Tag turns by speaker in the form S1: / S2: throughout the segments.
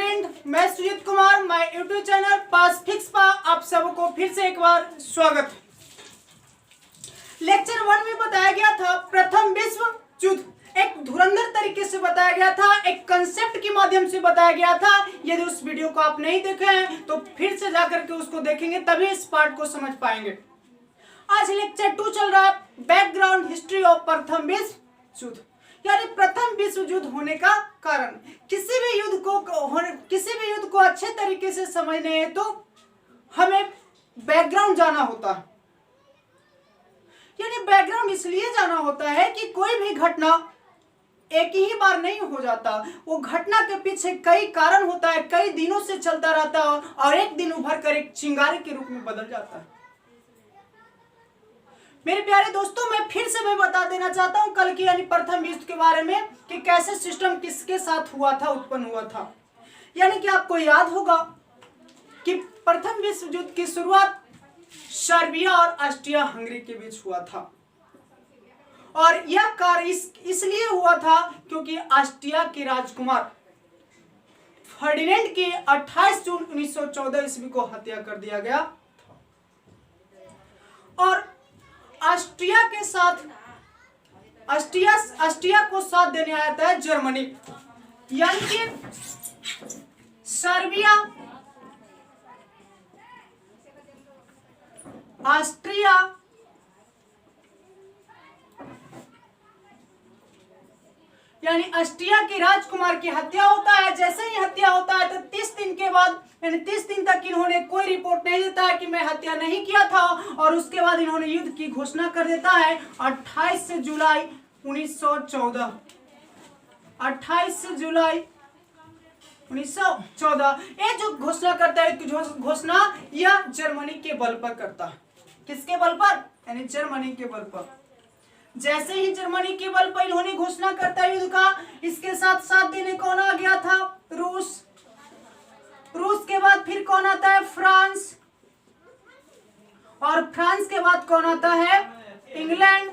S1: Student, मैं Sujeet Kumar, my YouTube channel पास फिक्स पा आप सबको फिर से एक बार स्वागत। लेक्चर 1 में बताया गया था प्रथम विश्व युद्ध, एक धुरंधर तरीके से बताया गया था, एक कंसेप्ट के माध्यम से बताया गया था। यदि उस वीडियो को आप नहीं देखे हैं तो फिर से जाकर के उसको देखेंगे, तभी इस पार्ट को समझ पाएंगे। आज लेक्चर 2 चल रहा है, बैकग्राउंड हिस्ट्री ऑफ प्रथम विश्व युद्ध, यानी प्रथम विश्व युद्ध होने का कारण। किसी भी युद्ध को अच्छे तरीके से समझने हैं तो हमें बैकग्राउंड जाना होता है। यानी बैकग्राउंड इसलिए जाना होता है कि कोई भी घटना एक ही बार नहीं हो जाता, वो घटना के पीछे कई कारण होता है, कई दिनों से चलता रहता है और एक दिन उभर कर एक चिंगारी के रूप में बदल जाता है। मेरे प्यारे दोस्तों, मैं फिर से बता देना चाहता हूं कल की यानी प्रथम विश्व के बारे में कि कैसे सिस्टम किसके साथ हुआ था, उत्पन्न हुआ था। यानी कि आपको याद होगा कि प्रथम विश्व युद्ध की शुरुआत सर्बिया और ऑस्ट्रिया हंगरी के बीच हुआ था और यह कार्य इसलिए हुआ था क्योंकि ऑस्ट्रिया के राजकुमार फर्डिनेंड की 28 जून 1914 ईस्वी को हत्या कर दिया गया और ऑस्ट्रिया के साथ ऑस्ट्रिया को साथ देने आया था जर्मनी, यानी कि सर्बिया, ऑस्ट्रिया यानी ऑस्ट्रिया के राजकुमार की हत्या होता है। जैसे ही हत्या होता है तो 30 दिन के बाद यानी 30 दिन तक इन्होंने कोई रिपोर्ट नहीं देता है कि मैं हत्या नहीं किया था और उसके बाद इन्होंने युद्ध की घोषणा कर देता है 28 जुलाई 1914। 28 जुलाई 1914 ये जो घोषणा करता है, घोषणा यह जर्मनी के बल पर करता है। किसके बल पर? यानी जर्मनी के बल पर। जैसे ही जर्मनी के बल पर इन्होंने घोषणा करता है युद्ध का, इसके साथ साथ देने कौन आ गया था? रूस। रूस के बाद फिर कौन आता है? फ्रांस। और फ्रांस के बाद कौन आता है? इंग्लैंड।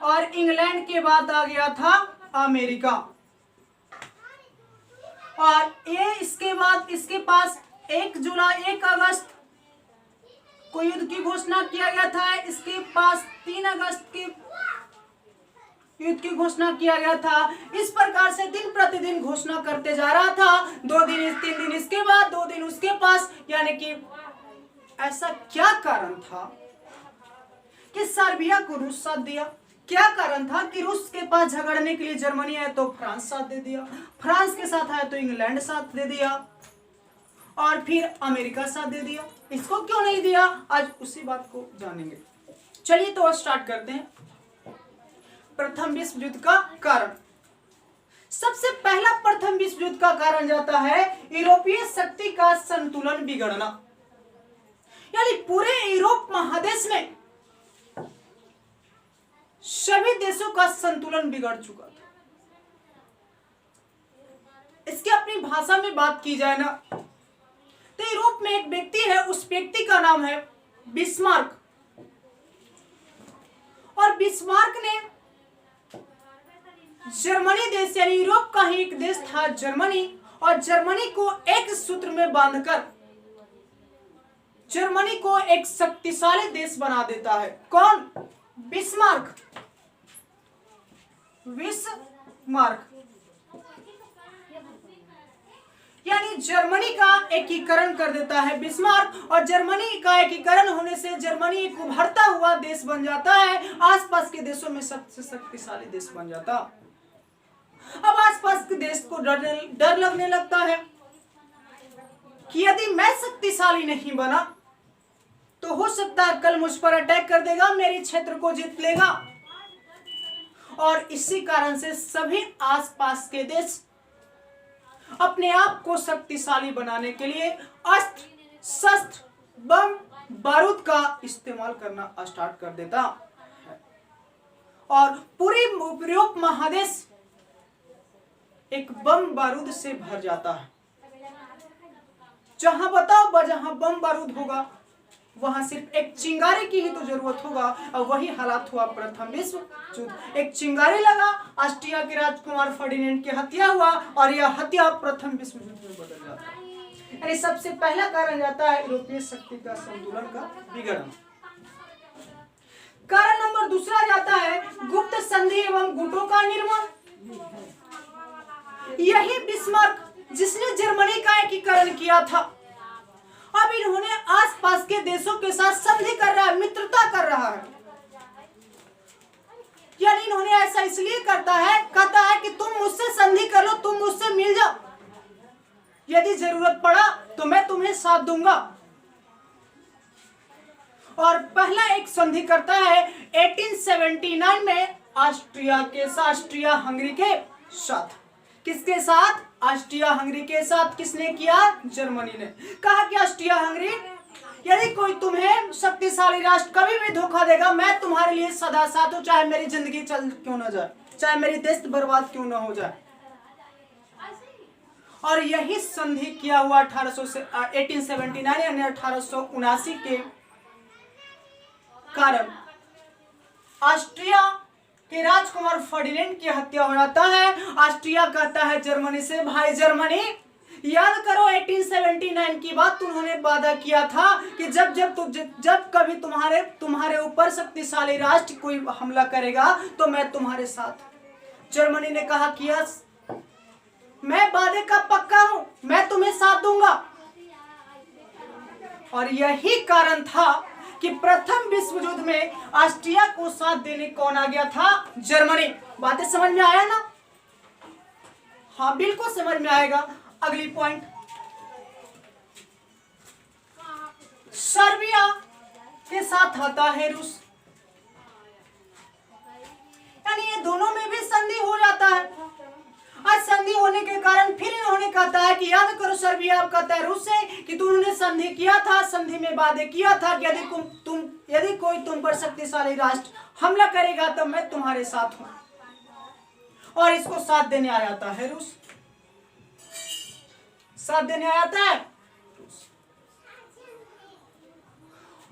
S1: और इंग्लैंड के बाद आ गया था अमेरिका। और ये इसके बाद इसके पास 1 अगस्त को युद्ध की घोषणा किया गया था। इसके पास 3 अगस्त की युद्ध की घोषणा किया गया था। इस प्रकार से दिन प्रतिदिन घोषणा करते जा रहा था। 2 दिन 3 दिन इसके बाद 2 दिन उसके पास, यानी कि ऐसा क्या कारण था कि सर्बिया को रूस साथ दिया? क्या कारण था कि रूस के पास झगड़ने के लिए जर्मनी आया तो फ्रांस साथ दे दिया, फ्रांस के साथ आया तो इंग्लैंड साथ दे दिया और फिर अमेरिका साथ दे दिया? इसको क्यों नहीं दिया, आज उसी बात को जानेंगे। चलिए तो स्टार्ट करते हैं। प्रथम विश्व युद्ध का कारण। सबसे पहला प्रथम विश्व युद्ध का कारण जाता है यूरोपीय शक्ति का संतुलन बिगड़ना, यानी पूरे यूरोप महादेश में सभी देशों का संतुलन बिगड़ चुका था। इसकी अपनी भाषा में बात की जाए ना तो यूरोप में एक व्यक्ति है, उस व्यक्ति का नाम है बिस्मार्क। और बिस्मार्क ने जर्मनी देश यानी यूरोप का ही एक देश था जर्मनी, और जर्मनी को एक सूत्र में बांधकर जर्मनी को एक शक्तिशाली देश बना देता है। कौन? बिस्मार्क। बिस्मार्क यानी जर्मनी का एकीकरण कर देता है बिस्मार्क, और जर्मनी का एकीकरण होने से जर्मनी एक उभरता हुआ देश बन जाता है, आसपास के देशों में सबसे शक्तिशाली देश बन जाता। अब आसपास के देश को डर लगने लगता है कि यदि मैं शक्तिशाली नहीं बना तो हो सकता है कल मुझ पर अटैक कर देगा, मेरे क्षेत्र को जीत लेगा। और इसी कारण से सभी आसपास के देश अपने आप को शक्तिशाली बनाने के लिए अस्त्र शस्त्र बम बारूद का इस्तेमाल करना स्टार्ट कर देता है और पूरी यूरोप महादेश एक बम बारूद से भर जाता है। जहां बताओ जहां बम बारूद होगा वहां सिर्फ एक चिंगारी की ही तो जरूरत होगा, और वही हालात हुआ प्रथम विश्व युद्ध। एक चिंगारी लगा, ऑस्ट्रिया के राजकुमार फर्डिनेंड की हत्या हुआ, और यह हत्या प्रथम विश्व युद्ध में बदल जाता है। यानी सबसे पहला कारण जाता है यूरोपीय शक्ति का संतुलन का बिगड़ना। कारण नंबर दूसरा जाता है गुप्त संधि एवं गुटों का निर्माण। यही बिस्मार्क जिसने जर्मनी का एकीकरण किया था, अब इन्होंने आसपास के देशों के साथ संधि कर रहा है, मित्रता कर रहा है। यानी इन्होंने ऐसा इसलिए कहता है कि तुम मुझसे संधि कर लो, तुम मुझसे मिल जाओ, यदि जरूरत पड़ा तो मैं तुम्हें साथ दूंगा। और पहला एक संधि करता है 1879 में ऑस्ट्रिया हंगरी के साथ। किसके साथ? ऑस्ट्रिया हंगरी के साथ। किसने किया? जर्मनी ने। कहा कि ऑस्ट्रिया हंगरी, यदि कोई तुम्हें शक्तिशाली राष्ट्र कभी भी धोखा देगा, मैं तुम्हारे लिए सदा साथ हूं, चाहे मेरी जिंदगी चल क्यों ना जाए, चाहे मेरी देश बर्बाद क्यों ना हो जाए। और यही संधि किया हुआ 1879 यानी 1879 के कारण ऑस्ट्रिया के राजकुमार फर्डिनेंड की हत्या हो जाता है। ऑस्ट्रिया कहता है जर्मनी से, भाई जर्मनी याद करो 1879 की बात, उन्होंने वादा किया था कि जब कभी तुम्हारे ऊपर शक्तिशाली राष्ट्र कोई हमला करेगा तो मैं तुम्हारे साथ। जर्मनी ने कहा कि यस, मैं वादे का पक्का हूं, मैं तुम्हें साथ दूंगा। और यही कारण था कि प्रथम विश्व युद्ध में ऑस्ट्रिया को साथ देने कौन आ गया था? जर्मनी। बातें समझ में आया ना? हाँ बिल्कुल समझ में आएगा। अगली पॉइंट, सर्बिया के साथ आता है रूस। यानी ये दोनों में भी संधि हो जाता है। आज संधि होने के कारण फिर इन्होंने कहता है कि याद करो, सर्बिया कहता है रूस से कि तुमने संधि किया था, संधि में वादे किया था कि यदि कोई तुम पर शक्तिशाली राष्ट्र हमला करेगा तो मैं तुम्हारे साथ हूं। और इसको साथ देने आ जाता है रूस, साथ देने आ जाता है रूस।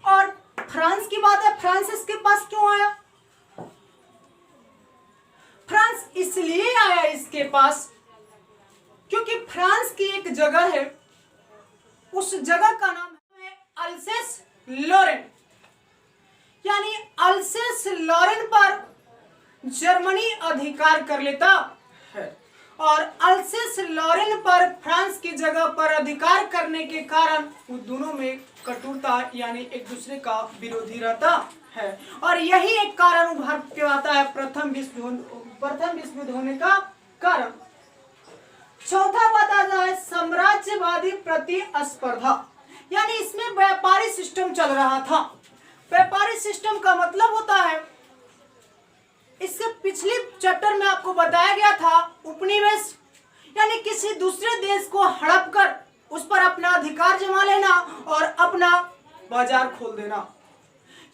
S1: और फ्रांस की बात है, फ्रांस इसके पास क्यों आया? फ्रांस इसलिए आया इसके पास क्योंकि फ्रांस की एक जगह है, उस जगह का नाम है अल्सेस लॉरेन। यानी अल्सेस लॉरेन पर जर्मनी अधिकार कर लेता है, और अल्सेस लॉरेन पर फ्रांस की जगह पर अधिकार करने के कारण वो दोनों में कटुता यानी एक दूसरे का विरोधी रहता है। और यही एक कारण उभर के आता है प्रथम विश्व युद्ध होने का कारण। चौथा बताता है साम्राज्यवादी प्रतिस्पर्धा। यानी इसमें व्यापारी सिस्टम चल रहा था। व्यापारी सिस्टम का मतलब होता है, इससे पिछले चैप्टर में आपको बताया गया था, उपनिवेश। यानी किसी दूसरे देश को हड़प कर उस पर अपना अधिकार जमा लेना और अपना बाजार खोल देना।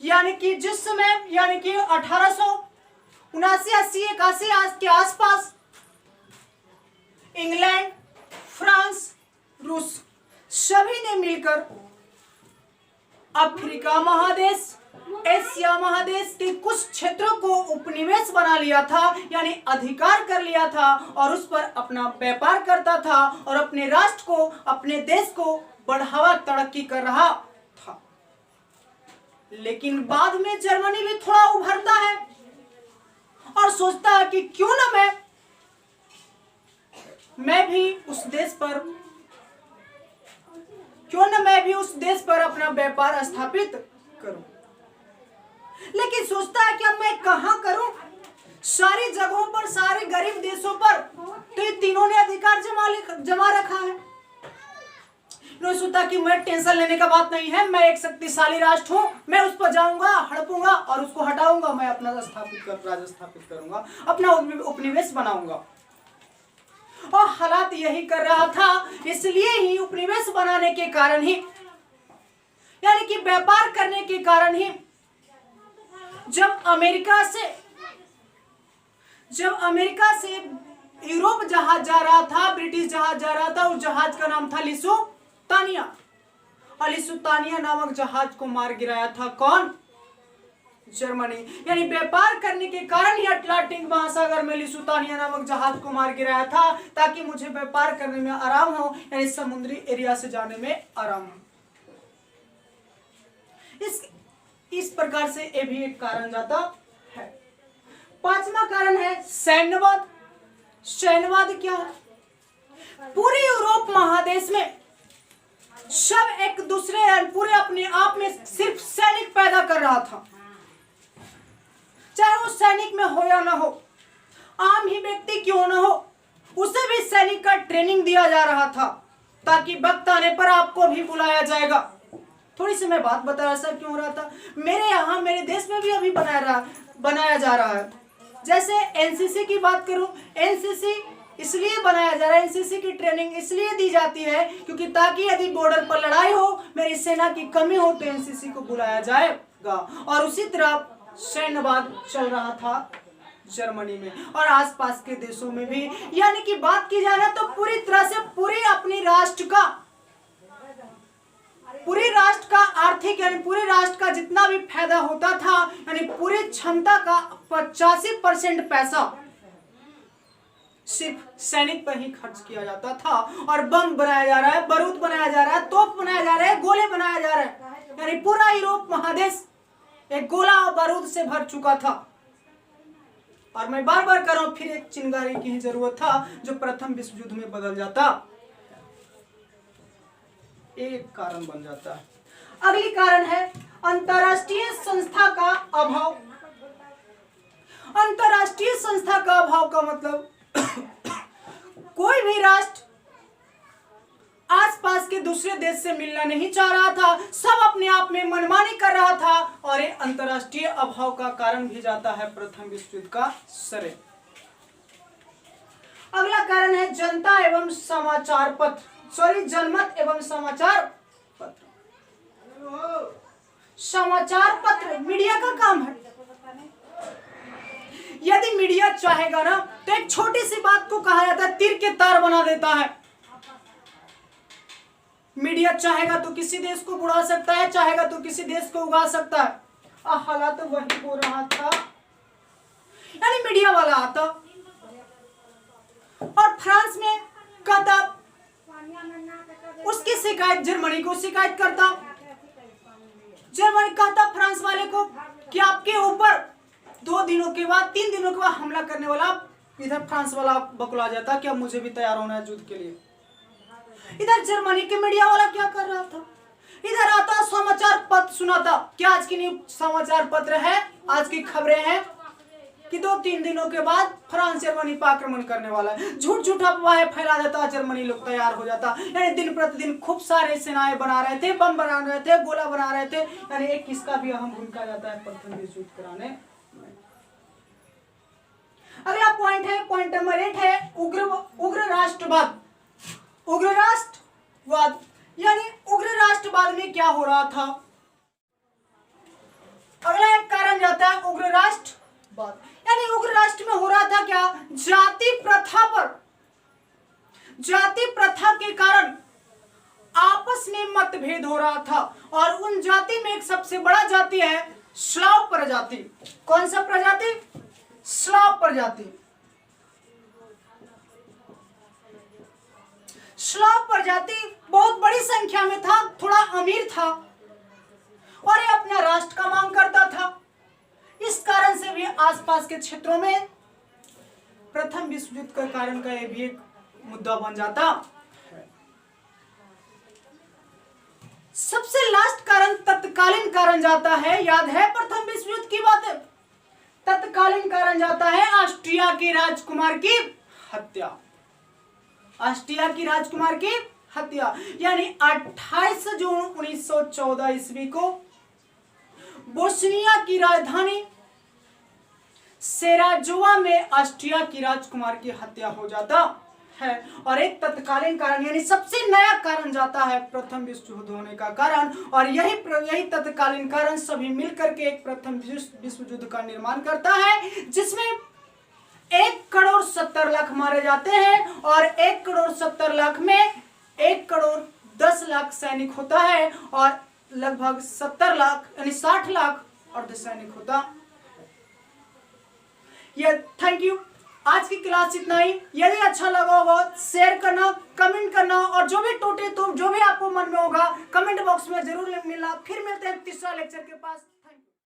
S1: यानी कि जिस समय यानी कि 1879, 80, 81 के आसपास इंग्लैंड, फ्रांस, रूस सभी ने मिलकर अफ्रीका महादेश, एशिया महादेश के कुछ क्षेत्रों को उपनिवेश बना लिया था, यानी अधिकार कर लिया था, और उस पर अपना व्यापार करता था और अपने राष्ट्र को, अपने देश को बढ़ावा तरक्की कर रहा था। लेकिन बाद में जर्मनी भी थोड़ा उभरता है और सोचता है कि क्यों ना मैं भी उस देश पर अपना व्यापार स्थापित करूं। लेकिन सोचता है कि अब मैं कहां करूं? सारी जगहों पर, सारे गरीब देशों पर तो ये तीनों ने अधिकार जमा रखा है। इन्होंने सोचा कि मैं टेंशन लेने का बात नहीं है, मैं एक शक्तिशाली राष्ट्र हूं, मैं उस पर जाऊंगा, हड़पूंगा और उसको हटाऊंगा, मैं अपना राज्य स्थापित करूंगा, अपना उपनिवेश बनाऊंगा। और हालात यही कर रहा था, इसलिए ही उपनिवेश बनाने के कारण ही, यानी कि व्यापार करने के कारण ही, जब अमेरिका से यूरोप जहाज जा रहा था, ब्रिटिश जहाज जा रहा था, उस जहाज का नाम था लिसुतानिया। अली सुल्तानिया नामक जहाज को मार गिराया था? कौन? जर्मनी। यानी व्यापार करने के कारण ही अटलांटिक महासागर में अली सुल्तानिया नामक जहाज को मार गिराया था, ताकि मुझे व्यापार करने में आराम हो, यानी समुद्री एरिया से जाने में आराम हो। इस प्रकार से ये भी एक कारण जाता है। पांचवा कारण है सैन्यवाद। सैन्यवाद क्या है? पूरे यूरोप महादेश में सब एक दूसरे पूरे अपने आप में सिर्फ सैनिक पैदा कर रहा था, चाहे वो सैनिक में हो या ना हो, आम ही व्यक्ति क्यों ना हो, उसे भी सैनिक का ट्रेनिंग दिया जा रहा था, ताकि वक्त आने पर आपको भी बुलाया जाएगा। थोड़ी सी मैं बात बता, ऐसा क्यों हो रहा था? मेरे यहाँ मेरे देश में भी अभी बनाया जा रहा है। जैसे एनसीसी की बात करूं, एनसीसी इसलिए बनाया जा रहा है, एनसीसी की ट्रेनिंग इसलिए दी जाती है क्योंकि ताकि यदि बॉर्डर पर लड़ाई हो, मेरी सेना की कमी हो, तो एनसीसी को बुलाया जाएगा। और उसी तरह सैन्यवाद चल रहा था जर्मनी में और आसपास के देशों में भी। यानी कि बात की जाए ना तो पूरी तरह से पूरे अपनी राष्ट्र का आर्थिक यानी पूरे राष्ट्र का जितना भी फायदा होता था, यानी पूरी क्षमता का 85% पैसा सिर्फ सैनिक पर ही खर्च किया जाता था। और बम बनाया जा रहा है, बारूद बनाया जा रहा है, तोप बनाया जा रहा है, गोले बनाया जा रहा है, यानी पूरा यूरोप महादेश एक गोला और बारूद से भर चुका था। और मैं बार बार कह रहा हूं, फिर एक चिंगारी की ही जरूरत था जो प्रथम विश्व युद्ध में बदल जाता, एक कारण बन जाता है। अगली कारण है अंतरराष्ट्रीय संस्था का अभाव। अंतरराष्ट्रीय संस्था का अभाव का मतलब कोई भी राष्ट्र आसपास के दूसरे देश से मिलना नहीं चाह रहा था, सब अपने आप में मनमानी कर रहा था, और ये अंतरराष्ट्रीय अभाव का कारण भी जाता है प्रथम विश्व युद्ध का श्रेय। अगला कारण है जनता एवं समाचार पत्र, जनमत एवं समाचार पत्र। समाचार पत्र मीडिया का काम है। यदि मीडिया चाहेगा ना तो एक छोटी सी बात को कहा जाता है तीर के तार बना देता है। मीडिया चाहेगा तो किसी देश को बुरा सकता है, चाहेगा तो किसी देश को उगा सकता है। हालात तो वही हो रहा था, यानी मीडिया वाला आता और फ्रांस में कहता, उसकी शिकायत जर्मनी को शिकायत करता, जर्मनी कहता फ्रांस वाले को कि आपके ऊपर 2 दिनों के बाद 3 दिनों के बाद हमला करने वाला। इधर फ्रांस वाला बकला जाता कि अब मुझे भी तैयार होना है युद्ध के लिए। इधर जर्मनी के मीडिया वाला क्या कर रहा था, इधर आता समाचार पत्र सुनाता कि आज की न्यूज समाचार पत्र है, आज की खबरें हैं कि 2-3 दिनों के बाद फ्रांस जर्मनी पर आक्रमण करने वाला है। झूठ झूठ अफवाहें फैला देता, जर्मनी लोग तैयार हो जाता। यानी दिन प्रतिदिन खूब सारे सेनाएं बना रहे थे, बम बना रहे थे, गोला बना रहे थे। यानी एक किसका भी अहम भूमिका जाता है प्रथम विश्व युद्ध कराने में। अगला पॉइंट है, पॉइंट नंबर 8 है उग्र राष्ट्रवाद। उग्र राष्ट्रवाद यानी उग्र राष्ट्रवाद में क्या हो रहा था? अगला एक कारण जाता है उग्र राष्ट्रवाद, यानी उग्र राष्ट्र में हो रहा था क्या? जाति प्रथा के कारण आपस में मतभेद हो रहा था। और उन जाति में एक सबसे बड़ा जाति है स्लाव प्रजाति। कौन सा प्रजाति? स्लाव प्रजाति। स्लाव प्रजाति बहुत बड़ी संख्या में था, थोड़ा अमीर था और ये अपना राष्ट्र का मांग करता था। इस कारण से भी आसपास के क्षेत्रों में प्रथम विश्व युद्ध का कारण का ये भी एक मुद्दा बन जाता है। सबसे लास्ट कारण तत्कालीन कारण जाता है, याद है प्रथम विश्व युद्ध की बात है। तत्कालीन कारण जाता है ऑस्ट्रिया के राजकुमार की हत्या। ऑस्ट्रिया की राजकुमार की हत्या यानी 28 जून 1914 ईस्वी को बोस्निया की राजधानी सेराजोवा में ऑस्ट्रिया की राजकुमार की हत्या हो जाता है। और एक तत्कालीन कारण यानी सबसे नया कारण जाता है प्रथम विश्व युद्ध होने का कारण। और यही तत्कालीन कारण सभी मिलकर के एक प्रथम विश्व युद्ध का निर्माण करता है, जिसमें 1,70,00,000 मारे जाते हैं और 1,70,00,000 में 1,20,00,000 10 लाख सैनिक होता है और लगभग 70 लाख यानी 60 लाख अर्धसैनिक होता। ये थैंक यू। आज की क्लास इतना ही। यदि अच्छा लगा होगा शेयर करना, कमेंट करना और जो भी टूटे तो जो भी आपको मन में होगा कमेंट बॉक्स में जरूर मिलना। फिर मिलते हैं तीसरा लेक्चर के पास।